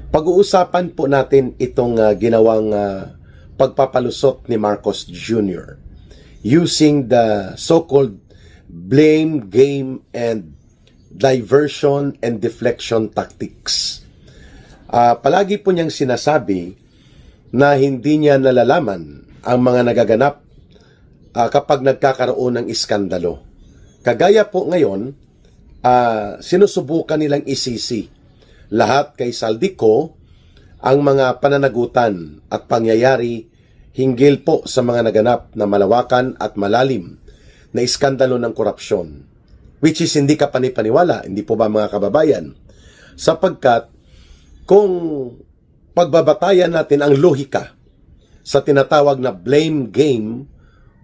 Pag-uusapan po natin itong ginawang pagpapalusot ni Marcos Jr. using the so-called blame game and diversion and deflection tactics. Palagi po niyang sinasabi na hindi niya nalalaman ang mga nagaganap kapag nagkakaroon ng iskandalo. Kagaya po ngayon, sinusubukan nilang isisi lahat kay Saldico ang mga pananagutan at pangyayari hinggil po sa mga naganap na malawakan at malalim na iskandalo ng korupsyon. Which is hindi ka panipaniwala, hindi po ba mga kababayan? Sapagkat kung pagbabatayan natin ang lohika sa tinatawag na blame game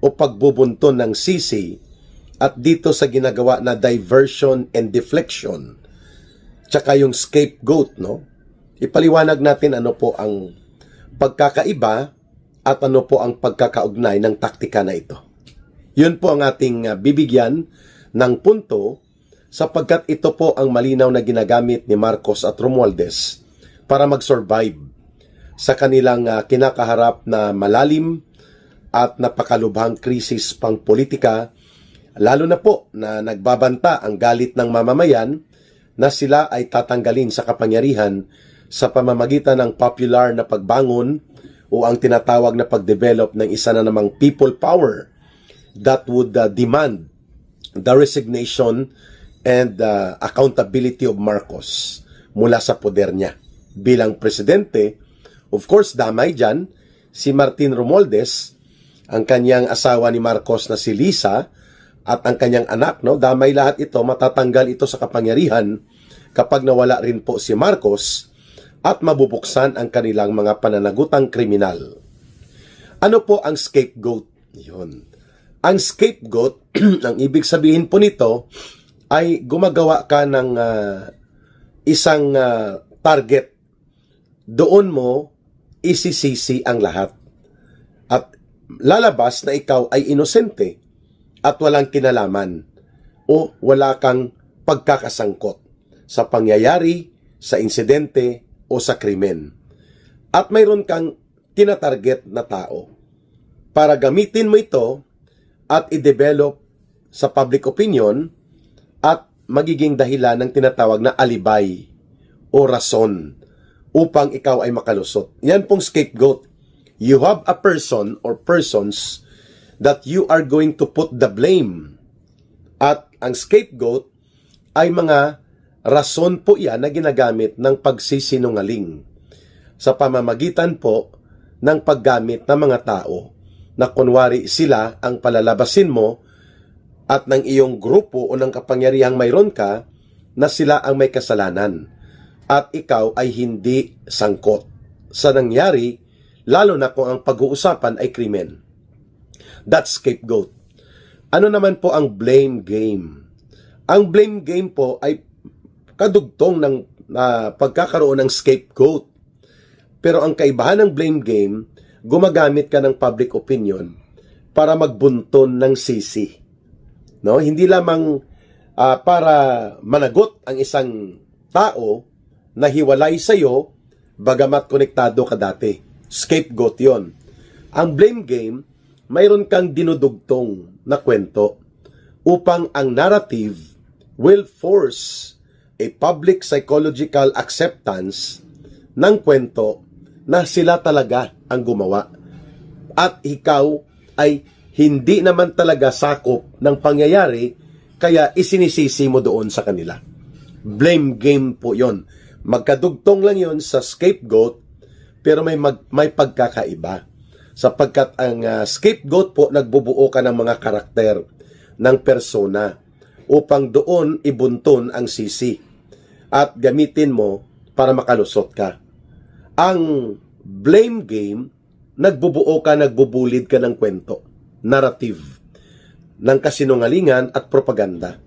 o pagbubunton ng sisi at dito sa ginagawa na diversion and deflection, tsaka yung scapegoat, no? Ipaliwanag natin ano po ang pagkakaiba at ano po ang pagkakaugnay ng taktika na ito. Yun po ang ating bibigyan ng punto sapagkat ito po ang malinaw na ginagamit ni Marcos at Romualdez para mag-survive sa kanilang kinakaharap na malalim at napakalubhang krisis pang politika, lalo na po na nagbabanta ang galit ng mamamayan na sila ay tatanggalin sa kapangyarihan sa pamamagitan ng popular na pagbangon o ang tinatawag na pagdevelop ng isa na namang people power that would demand the resignation and accountability of Marcos mula sa poder niya bilang presidente. Of course, damay dyan si Martin Romualdez, ang kanyang asawa ni Marcos na si Lisa, at ang kanyang anak, no? Damay lahat ito, matatanggal ito sa kapangyarihan kapag nawala rin po si Marcos at mabubuksan ang kanilang mga pananagutang kriminal. Ano po ang scapegoat? Yun. Ang scapegoat, ang ibig sabihin po nito ay gumagawa ka ng isang target. Doon mo isisisi ang lahat. At lalabas na ikaw ay inosente at walang kinalaman o wala kang pagkakasangkot sa pangyayari, sa insidente o sa krimen. At mayroon kang tinatarget na tao para gamitin mo ito at i-develop sa public opinion at magiging dahilan ng tinatawag na alibay o rason upang ikaw ay makalusot. Yan pong scapegoat. You have a person or persons that you are going to put the blame. At ang scapegoat ay mga rason po yan na ginagamit ng pagsisinungaling sa pamamagitan po ng paggamit ng mga tao na kunwari sila ang palalabasin mo at ng iyong grupo o ng kapangyarihang mayroon ka na sila ang may kasalanan at ikaw ay hindi sangkot sa nangyari, lalo na kung ang pag-uusapan ay krimen. That's scapegoat. Ano naman po ang blame game? Ang blame game po ay kadugtong ng pagkakaroon ng scapegoat. Pero ang kaibahan ng blame game, gumagamit ka ng public opinion para magbunton ng sisi. No? Hindi lamang para managot ang isang tao na hiwalay sa'yo, bagamat konektado ka dati. Scapegoat yon. Ang blame game, mayroon kang dinudugtong na kwento upang ang narrative will force a public psychological acceptance ng kwento na sila talaga ang gumawa. At ikaw ay hindi naman talaga sakop ng pangyayari, kaya isinisisi mo doon sa kanila. Blame game po yon. Magkadugtong lang yon sa scapegoat, pero may pagkakaiba. Sapagkat ang scapegoat po, nagbubuo ka ng mga karakter ng persona upang doon ibunton ang sisi at gamitin mo para makalusot ka. Ang blame game, nagbubuo ka, nagbubulid ka ng kwento, narrative, ng kasinungalingan at propaganda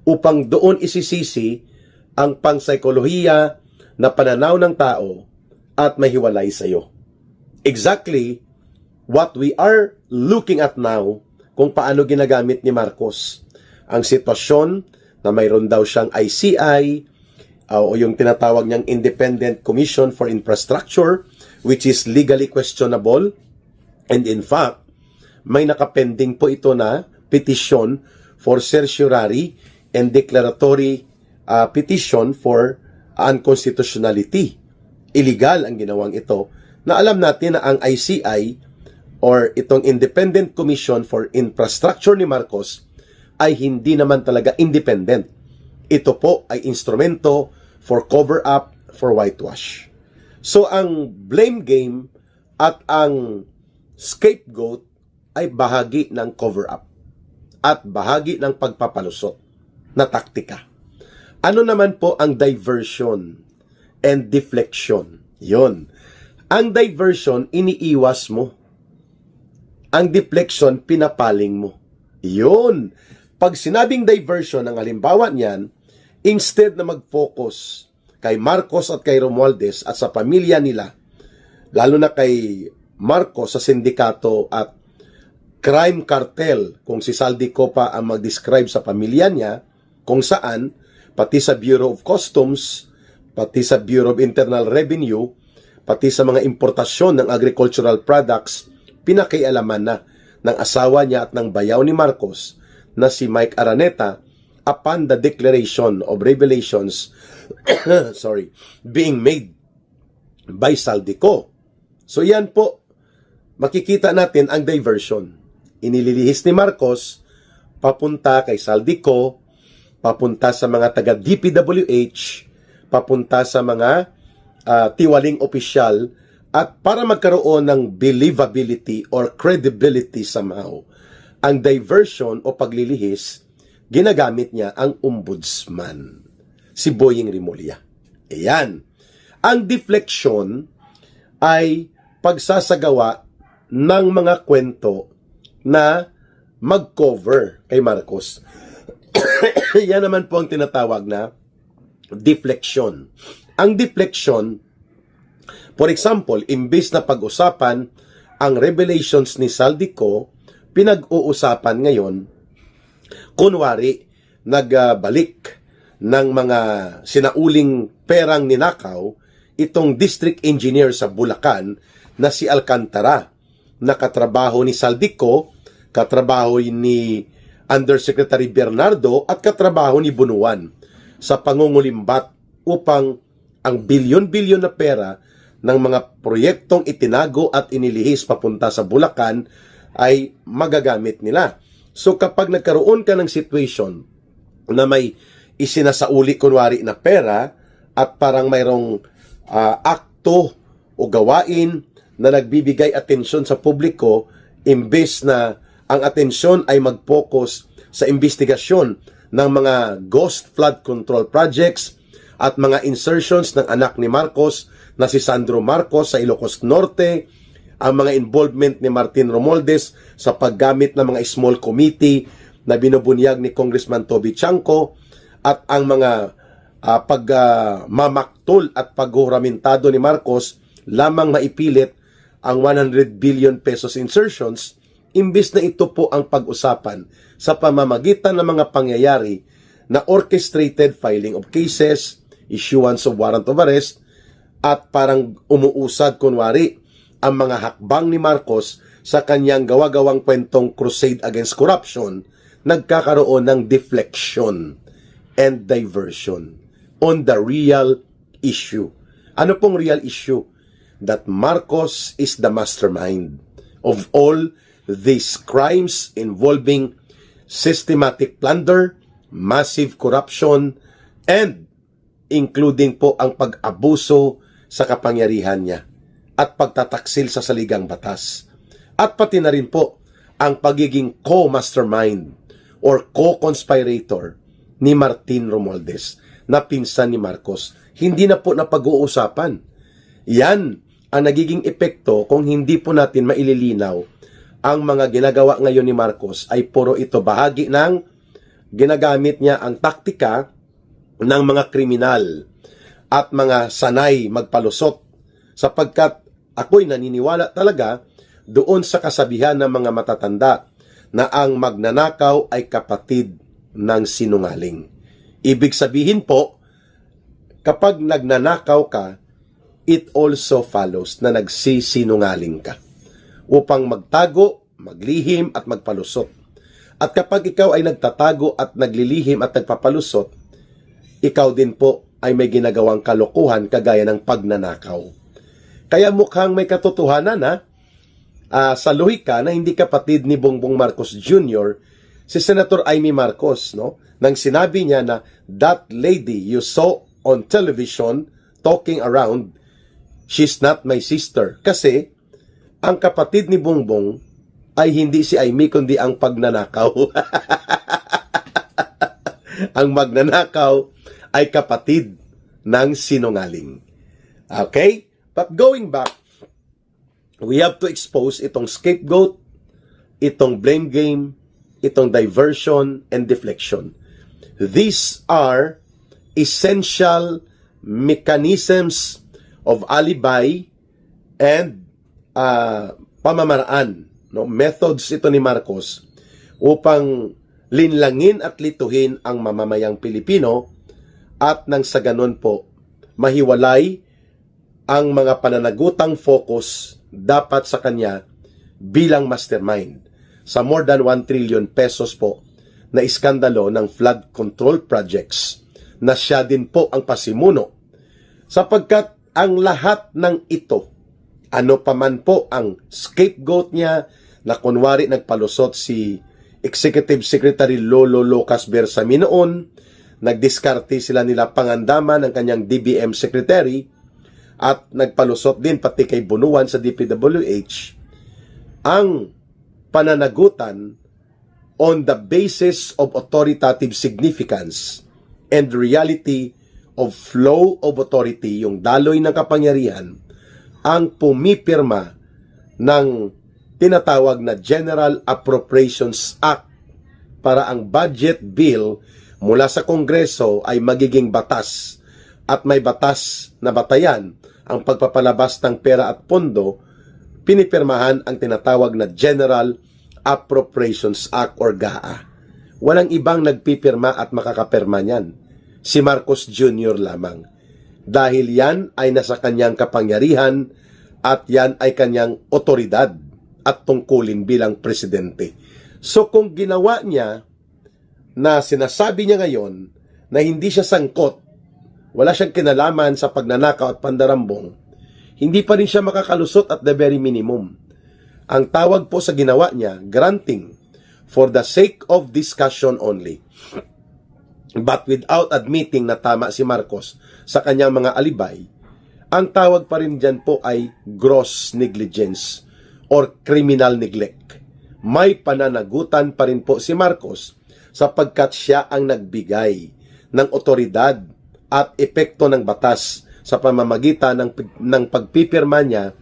upang doon isisisi ang pangpsikolohiya na pananaw ng tao at mahiwalay sa iyo. Exactly what we are looking at now kung paano ginagamit ni Marcos ang sitwasyon na mayroon daw siyang ICI, o yung tinatawag niyang Independent Commission for Infrastructure, which is legally questionable. And in fact, may nakapending po ito na petition for certiorari and declaratory petition for unconstitutionality. Illegal ang ginawang ito, na alam natin na ang ICI or itong Independent Commission for Infrastructure ni Marcos ay hindi naman talaga independent. Ito po ay instrumento for cover-up, for whitewash. So ang blame game at ang scapegoat ay bahagi ng cover-up at bahagi ng pagpapalusot na taktika. Ano naman po ang diversion and deflection? Yon. Ang diversion, iniiwas mo. Ang deflection, pinapaling mo. Yun. Pag sinabing diversion, ang halimbawa niyan, instead na mag-focus kay Marcos at kay Romualdez at sa pamilya nila, lalo na kay Marcos sa sindikato at crime cartel, kung si Saldico pa ang mag-describe sa pamilya niya, kung saan, pati sa Bureau of Customs, pati sa Bureau of Internal Revenue, pati sa mga importasyon ng agricultural products, pinakialaman na ng asawa niya at ng bayaw ni Marcos na si Mike Araneta upon the declaration of revelations being made by Saldico. So yan po, makikita natin ang diversion. Inililihis ni Marcos papunta kay Saldico, papunta sa mga taga DPWH, papunta sa mga tiwaling opisyal, at para magkaroon ng believability or credibility somehow, ang diversion o paglilihis, ginagamit niya ang ombudsman, si Boying Rimulya. Ayan. Ang deflection ay pagsasagawa ng mga kwento na mag-cover kay Marcos. Yan naman po ang tinatawag na deflection. Ang deflection, for example, imbis na pag-usapan ang revelations ni Saldico, pinag-uusapan ngayon, kunwari, nagbalik ng mga sinauling perang ninakaw, itong district engineer sa Bulacan na si Alcantara, na katrabaho ni Saldico, katrabaho ni Undersecretary Bernardo, at katrabaho ni Bunuan sa pangungulimbat upang ang bilyon-bilyon na pera ng mga proyektong itinago at inilihis papunta sa Bulacan ay magagamit nila. So kapag nagkaroon ka ng situation na may isinasauli kunwari na pera at parang mayroong akto o gawain na nagbibigay atensyon sa publiko, imbes na ang atensyon ay mag-focus sa investigasyon ng mga ghost flood control projects at mga insertions ng anak ni Marcos na si Sandro Marcos sa Ilocos Norte, ang mga involvement ni Martin Romualdez sa paggamit ng mga small committee na binubunyag ni Congressman Toby Chanco, at ang mga pagmamaktol at paghuramentado ni Marcos lamang maipilit ang 100 billion pesos insertions, imbis na ito po ang pag-usapan sa pamamagitan ng mga pangyayari na orchestrated filing of cases, issuance of warrant of arrest, at parang umuusad kunwari ang mga hakbang ni Marcos sa kanyang gawa-gawang kwentong crusade against corruption, nagkakaroon ng deflection and diversion on the real issue. Ano pong real issue? That Marcos is the mastermind of all these crimes involving systematic plunder, massive corruption, and including po ang pag-abuso sa kapangyarihan niya at pagtataksil sa saligang batas. At pati na rin po ang pagiging co-mastermind or co-conspirator ni Martin Romualdez na pinsan ni Marcos. Hindi na po napag-uusapan. Yan ang nagiging epekto kung hindi po natin maililinaw ang mga ginagawa ngayon ni Marcos ay puro ito bahagi ng ginagamit niya ang taktika ng mga kriminal at mga sanay magpalusot, sapagkat ako'y naniniwala talaga doon sa kasabihan ng mga matatanda na ang magnanakaw ay kapatid ng sinungaling. Ibig sabihin po, kapag nagnanakaw ka, it also follows na nagsisinungaling ka upang magtago, maglihim at magpalusot. At kapag ikaw ay nagtatago at naglilihim at nagpapalusot, ikaw din po ay may ginagawang kalokohan kagaya ng pagnanakaw. Kaya mukhang may katotohanan na sa lohika na hindi kapatid ni Bongbong Marcos Jr. si Senator Amy Marcos, no? Nang sinabi niya na that lady you saw on television talking around, she's not my sister. Kasi ang kapatid ni Bongbong ay hindi si Amy kundi ang pagnanakaw. Ang magnanakaw ay kapatid ng sinungaling. Okay? But going back, we have to expose itong scapegoat, itong blame game, itong diversion and deflection. These are essential mechanisms of alibi and pamamaraan, no? Methods ito ni Marcos upang linlangin at lituhin ang mamamayang Pilipino at nang sa ganun po mahiwalay ang mga pananagutang focus dapat sa kanya bilang mastermind sa more than 1 trillion pesos po na iskandalo ng flood control projects na siya din po ang pasimuno. Sapagkat ang lahat ng ito, ano pa man po ang scapegoat niya na kunwari nagpalusot si Executive Secretary Lolo Lucas Bersamin noon, nagdiskarte sila nila Pangandaman ng kanyang DBM Secretary at nagpalusot din pati kay Bunuan sa DPWH, ang pananagutan on the basis of authoritative significance and reality of flow of authority, yung daloy ng kapangyarihan, ang pumipirma ng tinatawag na General Appropriations Act para ang budget bill mula sa Kongreso ay magiging batas at may batas na batayan ang pagpapalabas ng pera at pondo. Pinipirmahan ang tinatawag na General Appropriations Act or GAA. Walang ibang nagpipirma at makakapirma niyan. Si Marcos Jr. lamang. Dahil yan ay nasa kanyang kapangyarihan at yan ay kanyang otoridad at tungkulin bilang presidente. So kung ginawa niya na sinasabi niya ngayon na hindi siya sangkot, wala siyang kinalaman sa pagnanakaw at pandarambong, hindi pa rin siya makakalusot at the very minimum. Ang tawag po sa ginawa niya, granting for the sake of discussion only. But without admitting na tama si Marcos sa kanyang mga alibay, ang tawag pa rin dyan po ay gross negligence or criminal neglect. May pananagutan pa rin po si Marcos sapagkat siya ang nagbigay ng otoridad at epekto ng batas sa pamamagitan ng pagpipirma niya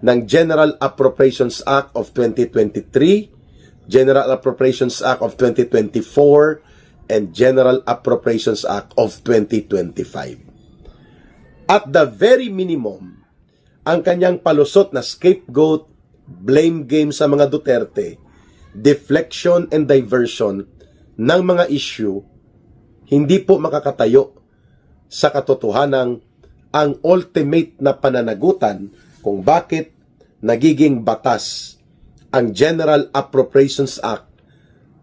ng General Appropriations Act of 2023, General Appropriations Act of 2024, and General Appropriations Act of 2025. At the very minimum, ang kanyang palusot na scapegoat, blame game sa mga Duterte, deflection and diversion ng mga issue, hindi po makakatayo sa katotohanang ang ultimate na pananagutan kung bakit nagiging batas ang General Appropriations Act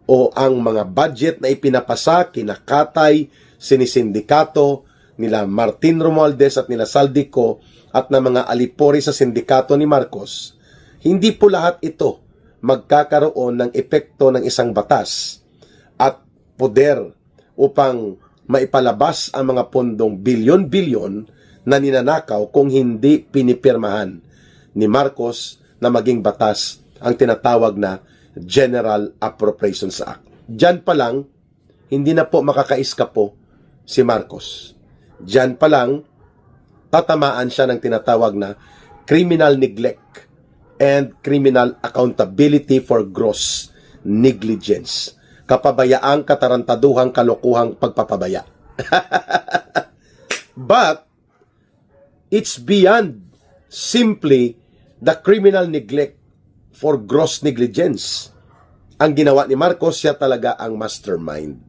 o ang mga budget na ipinapasa, kinakatay, sinisindikato nila Martin Romualdez at nila Saldico at na mga alipori sa sindikato ni Marcos. Hindi po lahat ito magkakaroon ng epekto ng isang batas at poder upang maipalabas ang mga pondong bilyon-bilyon na ninanakaw kung hindi pinipirmahan ni Marcos na maging batas ang tinatawag na General Appropriations Act. Diyan pa lang, hindi na po makakaiskapo si Marcos. Diyan pa lang, tatamaan siya ng tinatawag na criminal neglect and criminal accountability for gross negligence. Kapabayaang katarantaduhang kalokohang pagpapabaya. But, it's beyond simply the criminal neglect for gross negligence. Ang ginawa ni Marcos, siya talaga ang mastermind.